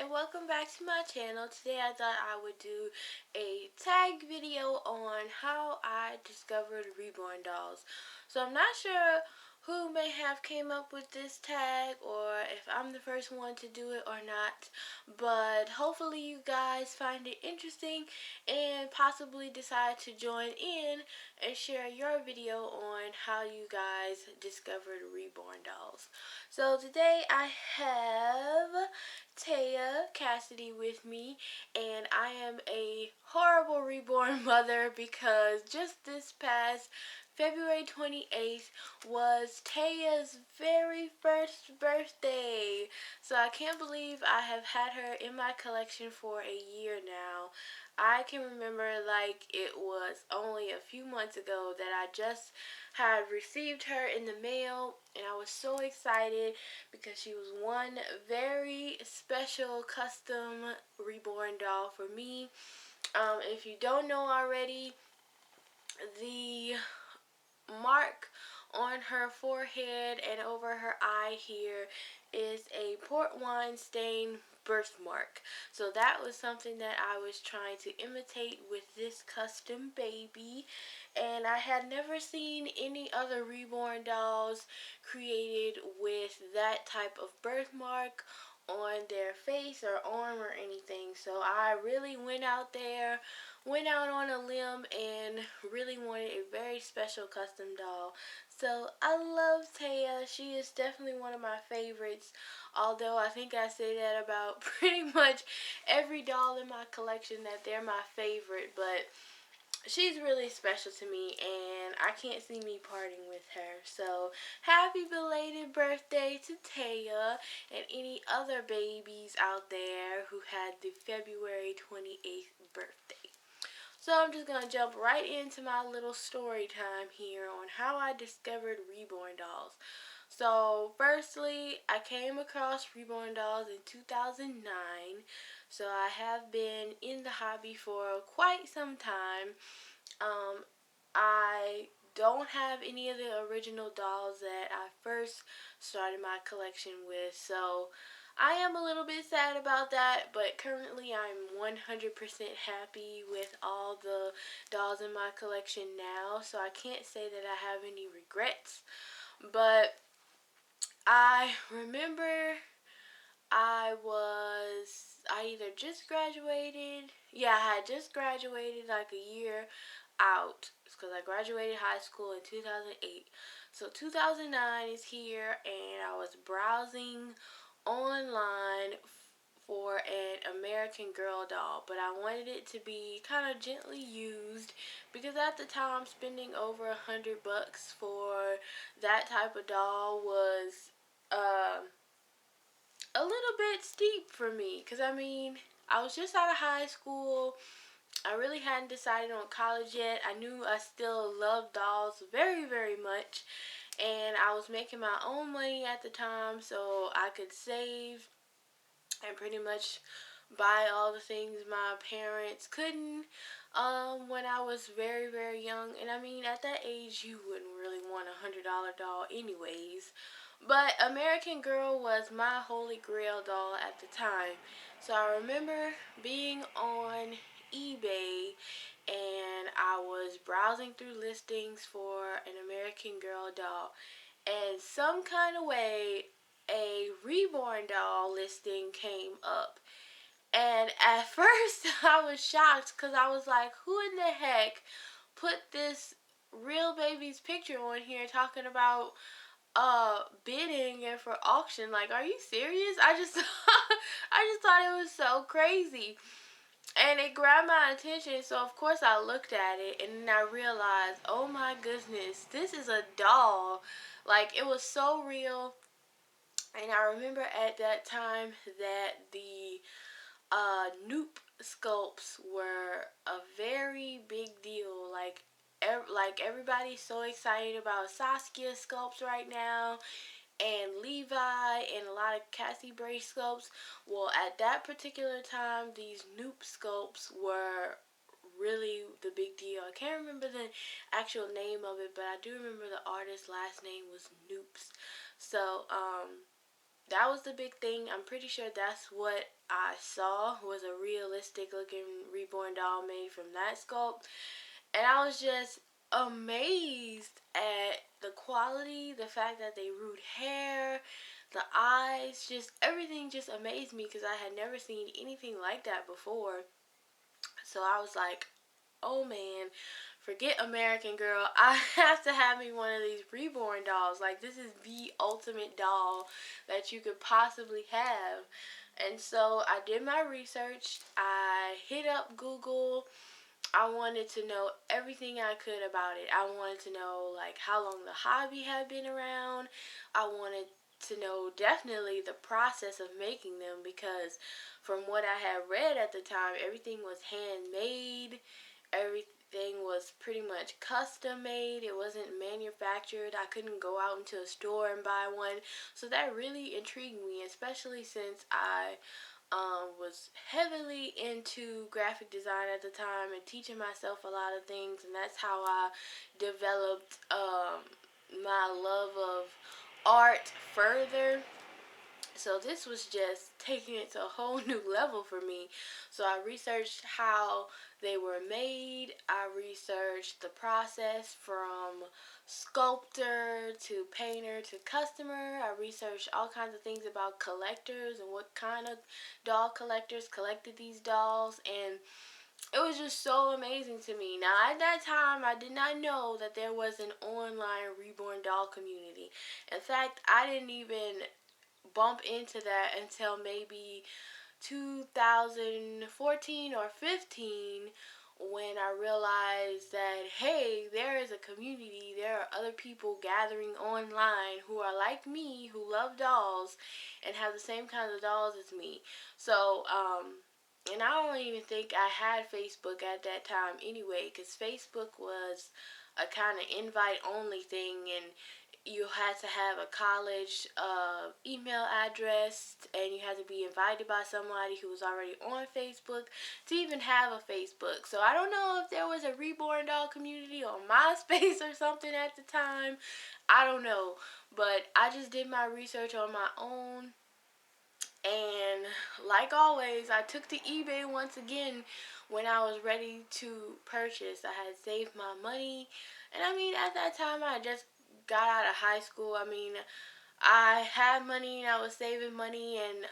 and welcome back to my channel. Today I thought I would do a tag video on how I discovered Reborn dolls. So I'm not sure who may have came up with this tag or if I'm the first one to do it or not, but hopefully you guys find it interesting and possibly decide to join in and share your video on how you guys discovered Reborn dolls. So today I have TA Cassidy with me, and I am a horrible reborn mother because just this past February 28th was Tehya's very first birthday. So I can't believe I have had her in my collection for a year now. I can remember like it was only a few months ago that I just had received her in the mail, and I was so excited because she was one very special custom reborn doll for me. If you don't know already, the mark on her forehead and over her eye here is a port wine stain birthmark. So that was something that I was trying to imitate with this custom baby, and I had never seen any other reborn dolls created with that type of birthmark on their face or arm or anything. So I really went out on a limb and really wanted a very special custom doll. So I love Tehya. She is definitely one of my favorites, although I think I say that about pretty much every doll in my collection, that they're my favorite, but she's really special to me and I can't see me parting with her. So happy belated birthday to Tehya and any other babies out there who had the February 28th birthday. So I'm just going to jump right into my little story time here on how I discovered Reborn dolls. So firstly, I came across Reborn dolls in 2009. So I have been in the hobby for quite some time. I don't have any of the original dolls that I first started my collection with. So I am a little bit sad about that, but currently I'm 100% happy with all the dolls in my collection now, so I can't say that I have any regrets. But I remember I either just graduated, I had just graduated like a year out, because I graduated high school in 2008. So 2009 is here, and I was browsing online for an American Girl doll, but I wanted it to be kind of gently used because at the time spending over $100 for that type of doll was a little bit steep for me, because I mean, I was just out of high school. I really hadn't decided on college yet. I knew I still loved dolls very, very much, and I was making my own money at the time, so I could save and pretty much buy all the things my parents couldn't when I was very, very young. And I mean, at that age, you wouldn't really want a $100 doll anyways. But American Girl was my holy grail doll at the time. So I remember being on eBay and I was browsing through listings for an American Girl doll, and some kind of way a Reborn doll listing came up. And at first I was shocked because I was like, who in the heck put this real baby's picture on here talking about bidding and for auction? Like, are you serious? I just thought it was so crazy. And it grabbed my attention, so of course I looked at it, and then I realized, oh my goodness, this is a doll. Like, it was so real. And I remember at that time that the Noop sculpts were a very big deal. Like everybody's so excited about Saskia sculpts right now, and Levi, and a lot of Cassie brace sculpts. Well, at that particular time, these Noop sculpts were really the big deal. I can't remember the actual name of it, but I do remember the artist's last name was Noops. So, that was the big thing. I'm pretty sure that's what I saw, was a realistic looking reborn doll made from that sculpt. And I was just amazed at the quality, the fact that they root hair, the eyes, just everything just amazed me because I had never seen anything like that before. So I was like, oh man, forget American Girl. I have to have me one of these reborn dolls. Like, this is the ultimate doll that you could possibly have. And so I did my research. I hit up Google. I wanted to know everything I could about it. I wanted to know, like, how long the hobby had been around. I wanted to know definitely the process of making them, because from what I had read at the time, everything was handmade. Everything was pretty much custom made. It wasn't manufactured. I couldn't go out into a store and buy one. So that really intrigued me, especially since I was heavily into graphic design at the time and teaching myself a lot of things, and that's how I developed my love of art further. So this was just taking it to a whole new level for me. So I researched how they were made. I researched the process from sculptor to painter to customer. I researched all kinds of things about collectors and what kind of doll collectors collected these dolls, and it was just so amazing to me. Now, at that time, I did not know that there was an online reborn doll community. In fact, I didn't even bump into that until maybe 2014 or 15, when I realized that, hey, there is a community. There are other people gathering online who are like me, who love dolls and have the same kinds of dolls as me. So and I don't even think I had Facebook at that time anyway, because Facebook was a kind of invite only thing, and you had to have a college email address, and you had to be invited by somebody who was already on Facebook to even have a Facebook. So I don't know if there was a reborn doll community on MySpace or something at the time. I don't know, but I just did my research on my own. And like always, I took to eBay once again when I was ready to purchase. I had saved my money. And I mean, at that time, I just got out of high school. I mean, I had money and I was saving money, and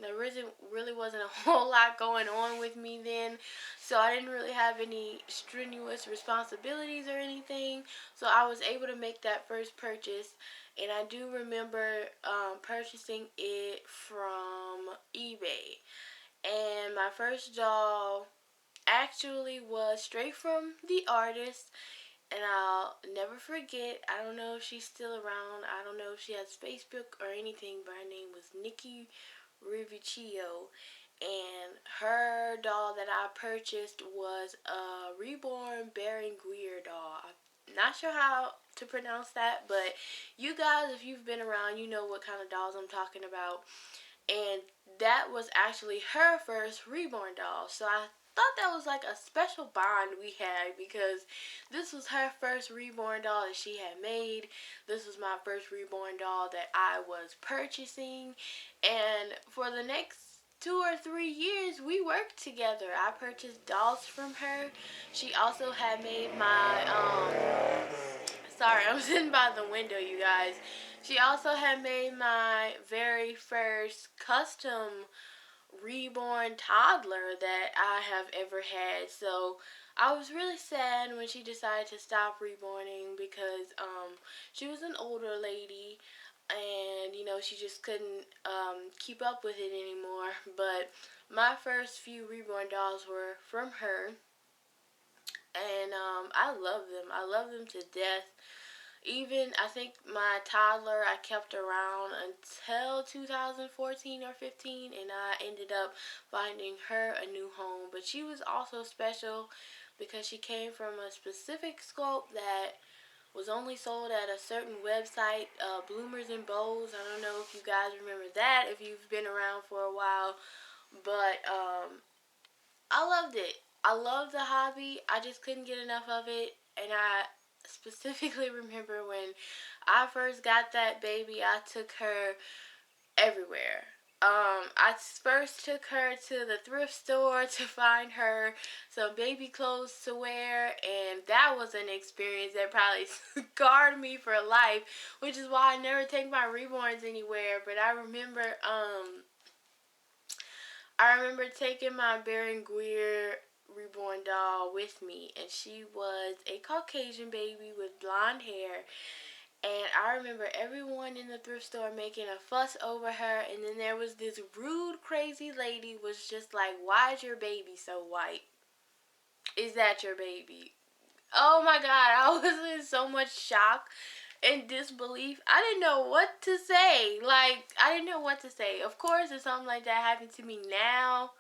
there really wasn't a whole lot going on with me then. So I didn't really have any strenuous responsibilities or anything. So I was able to make that first purchase. And I do remember purchasing it from eBay. And my first doll actually was straight from the artist. And I'll never forget, I don't know if she's still around. I don't know if she has Facebook or anything, but her name was Nikki Rivicchio. And her doll that I purchased was a Reborn Berenguer doll. I'm not sure how to pronounce that, but you guys, if you've been around, you know what kind of dolls I'm talking about. And that was actually her first Reborn doll. So I thought that was like a special bond we had, because this was her first Reborn doll that she had made. This was my first Reborn doll that I was purchasing. And for the next 2 or 3 years, we worked together. I purchased dolls from her. She also had made my, sorry, I'm sitting by the window, you guys. She also had made my very first custom reborn toddler that I have ever had. So I was really sad when she decided to stop reborning, because she was an older lady, and you know, she just couldn't keep up with it anymore. But my first few reborn dolls were from her, and I love them. I love them to death. Even, I think my toddler I kept around until 2014 or 15, and I ended up finding her a new home. But she was also special because she came from a specific sculpt that was only sold at a certain website, Bloomers and Bows. I don't know if you guys remember that, if you've been around for a while, but I loved it. I loved the hobby. I just couldn't get enough of it. And I specifically remember when I first got that baby, I took her everywhere. I first took her to the thrift store to find her some baby clothes to wear, and that was an experience that probably scarred me for life, which is why I never take my Reborns anywhere. But I remember taking my Berenguer Reborn doll with me, and she was a Caucasian baby with blonde hair. And I remember everyone in the thrift store making a fuss over her, and then there was this rude, crazy lady was just like, "Why is your baby so white? Is that your baby?" Oh my God, I was in so much shock and disbelief. I didn't know what to say. Like, I didn't know what to say. Of course, if something like that happened to me now,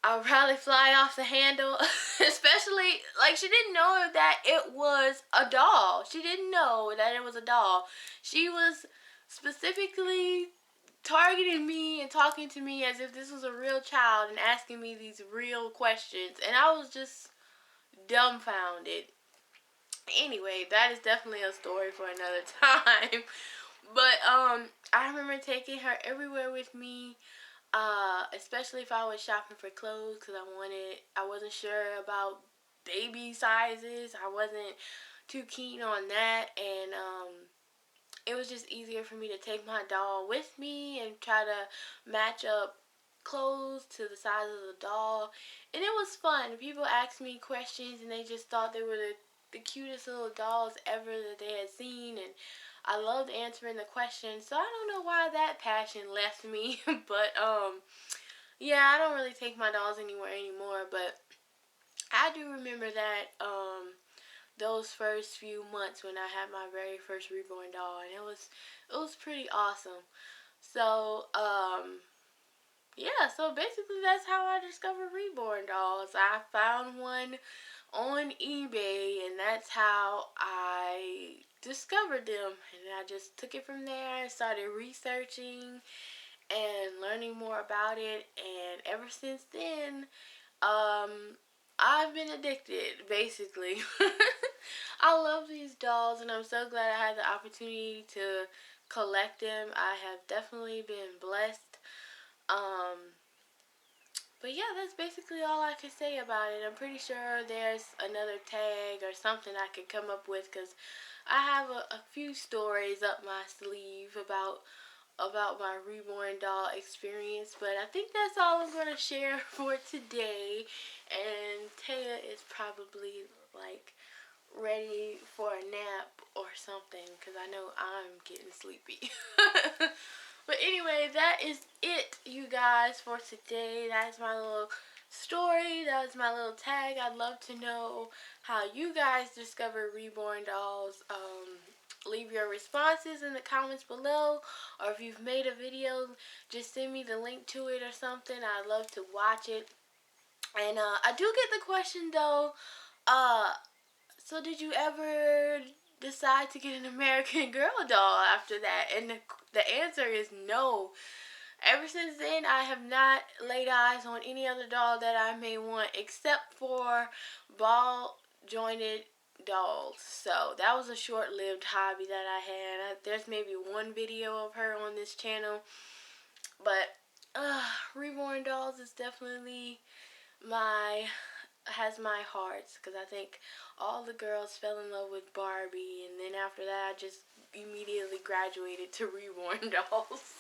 I'll probably fly off the handle. Especially, like, she didn't know that it was a doll. She didn't know that it was a doll. She was specifically targeting me and talking to me as if this was a real child and asking me these real questions. And I was just dumbfounded. Anyway, that is definitely a story for another time. But, I remember taking her everywhere with me. Especially if I was shopping for clothes, because I wasn't sure about baby sizes. I wasn't too keen on that, and it was just easier for me to take my doll with me and try to match up clothes to the size of the doll, and it was fun. People asked me questions, and they just thought they were the cutest little dolls ever that they had seen, and I loved answering the questions. So I don't know why that passion left me, but yeah, I don't really take my dolls anywhere anymore, but I do remember that those first few months when I had my very first Reborn doll, and it was pretty awesome. So yeah, so basically that's how I discovered Reborn dolls. I found one on eBay, and that's how I discovered them, and I just took it from there and started researching and learning more about it, and ever since then I've been addicted, basically. I love these dolls, and I'm so glad I had the opportunity to collect them. I have definitely been blessed. But yeah, that's basically all I can say about it. I'm pretty sure there's another tag or something I could come up with, because I have a few stories up my sleeve about my Reborn doll experience. But I think that's all I'm going to share for today. And Tehya is probably like ready for a nap or something, because I know I'm getting sleepy. But anyway, that is it, you guys, for today. That's my little story. That was my little tag. I'd love to know how you guys discover Reborn dolls. Leave your responses in the comments below, or if you've made a video, just send me the link to it or something. I'd love to watch it. And I do get the question though, so did you ever decide to get an American Girl doll after that? And the answer is no. Ever since then, I have not laid eyes on any other doll that I may want, except for ball jointed dolls. So that was a short-lived hobby that I had. There's maybe one video of her on this channel, but Reborn dolls is definitely has my heart, because I think all the girls fell in love with Barbie, and then after that I just immediately graduated to Reborn dolls.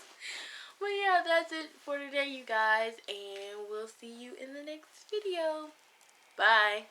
But yeah, that's it for today, you guys, and we'll see you in the next video. Bye.